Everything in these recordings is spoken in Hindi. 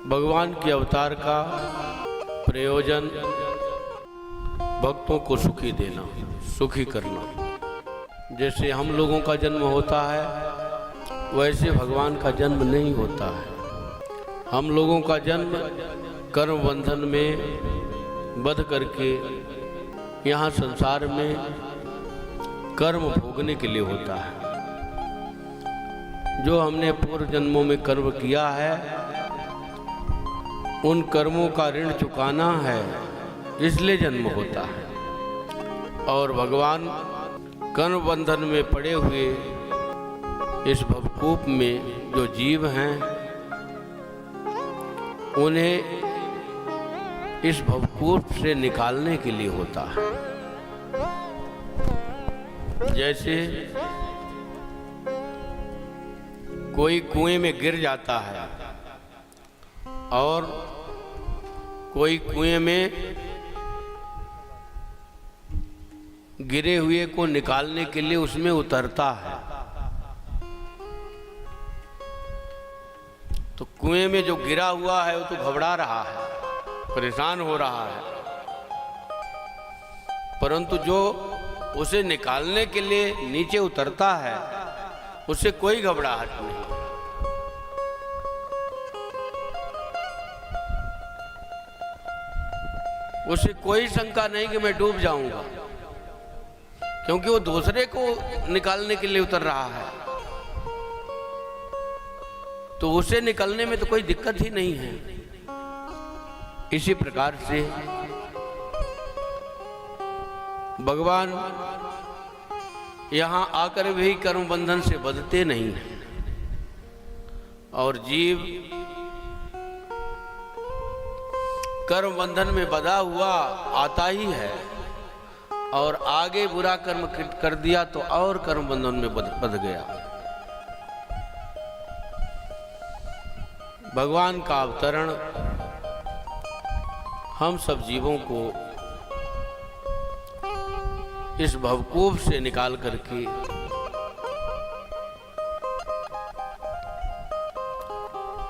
भगवान के अवतार का प्रयोजन भक्तों को सुखी देना, सुखी करना। जैसे हम लोगों का जन्म होता है वैसे भगवान का जन्म नहीं होता है। हम लोगों का जन्म कर्म बंधन में बंध करके यहाँ संसार में कर्म भोगने के लिए होता है। जो हमने पूर्व जन्मों में कर्म किया है उन कर्मों का ऋण चुकाना है, इसलिए जन्म होता है। और भगवान कर्म बंधन में पड़े हुए इस भवकूप में जो जीव हैं उन्हें इस भवकूप से निकालने के लिए होता है। जैसे कोई कुएं में गिर जाता है और कोई कुएं में गिरे हुए को निकालने के लिए उसमें उतरता है, तो कुएं में जो गिरा हुआ है वो तो घबरा रहा है, परेशान हो रहा है, परंतु जो उसे निकालने के लिए नीचे उतरता है उससे कोई घबराहट नहीं। उसे कोई शंका नहीं कि मैं डूब जाऊंगा, क्योंकि वो दूसरे को निकालने के लिए उतर रहा है, तो उसे निकलने में तो कोई दिक्कत ही नहीं है। इसी प्रकार से भगवान यहाँ आकर भी कर्म बंधन से बंधते नहीं हैं और जीव कर्म बंधन में बंधा हुआ आता ही है और आगे बुरा कर्म कर दिया तो और कर्म बंधन में बंध गया। भगवान का अवतरण हम सब जीवों को इस भवकूप से निकाल करके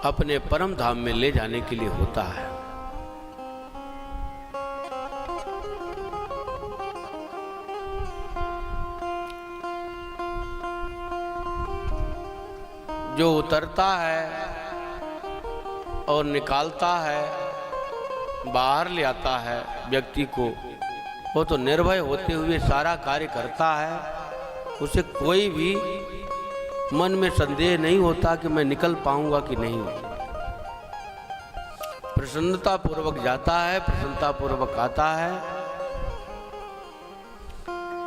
अपने परम धाम में ले जाने के लिए होता है। जो उतरता है और निकालता है, बाहर ले आता है व्यक्ति को, वो तो निर्भय होते हुए सारा कार्य करता है। उसे कोई भी मन में संदेह नहीं होता कि मैं निकल पाऊंगा कि नहीं। प्रसन्नता पूर्वक जाता है, प्रसन्नता पूर्वक आता है,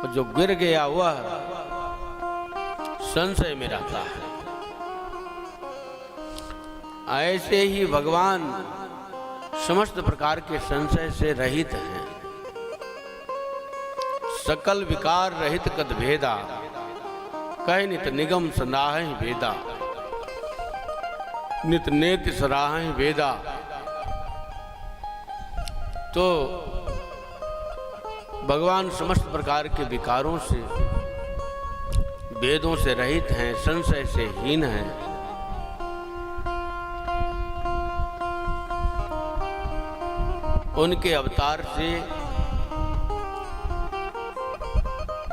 और जो गिर गया वह संशय में रहता है। ऐसे ही भगवान समस्त प्रकार के संशय से रहित हैं। सकल विकार रहित कद भेदा, कह नित निगम सनाहि वेदा, नित नेति सराहि वेदा। तो भगवान समस्त प्रकार के विकारों से, वेदों से रहित हैं, संशय से हीन हैं। उनके अवतार से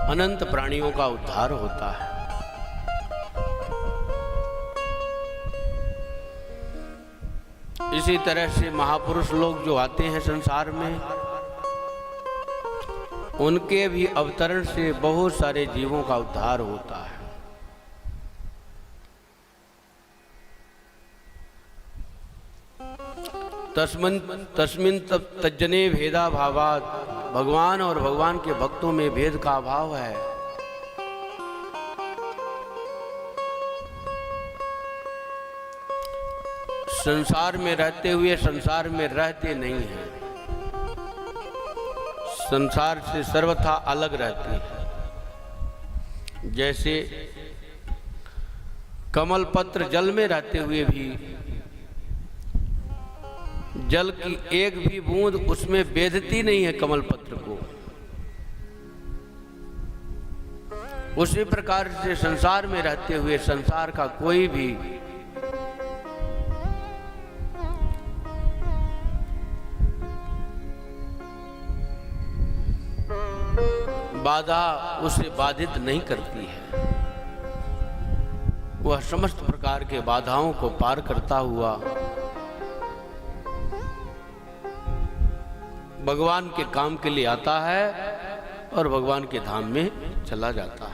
अनंत प्राणियों का उद्धार होता है। इसी तरह से महापुरुष लोग जो आते हैं संसार में, उनके भी अवतरण से बहुत सारे जीवों का उद्धार होता है। तस्मिन् तज्जने भेदा भावात्, भगवान और भगवान के भक्तों में भेद का अभाव है। संसार में रहते हुए संसार में रहते नहीं हैं, संसार से सर्वथा अलग रहते हैं। जैसे कमल पत्र जल में रहते हुए भी जल की एक भी बूंद उसमें बेधती नहीं है कमल पत्र को, उसी प्रकार से संसार में रहते हुए संसार का कोई भी बाधा उसे बाधित नहीं करती है। वह समस्त प्रकार के बाधाओं को पार करता हुआ भगवान के काम के लिए आता है और भगवान के धाम में चला जाता है।